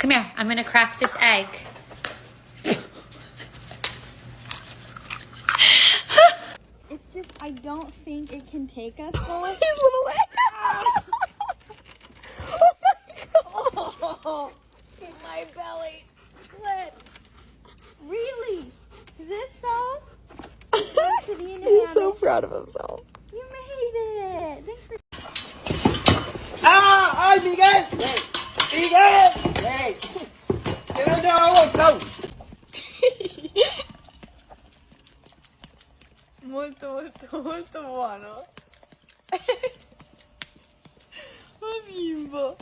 Come here. I'm going to crack this egg. It's just, I don't think it can take us both. His little leg. Oh, my belly. What? Really? Is this so? He's so proud of himself. You made it. Thanks for... ¡Ah! ¡Ay, Miguel! ¡Miguel! ¡Hey! ¡Que no te hago caso! Molto buono. Oh bimbo.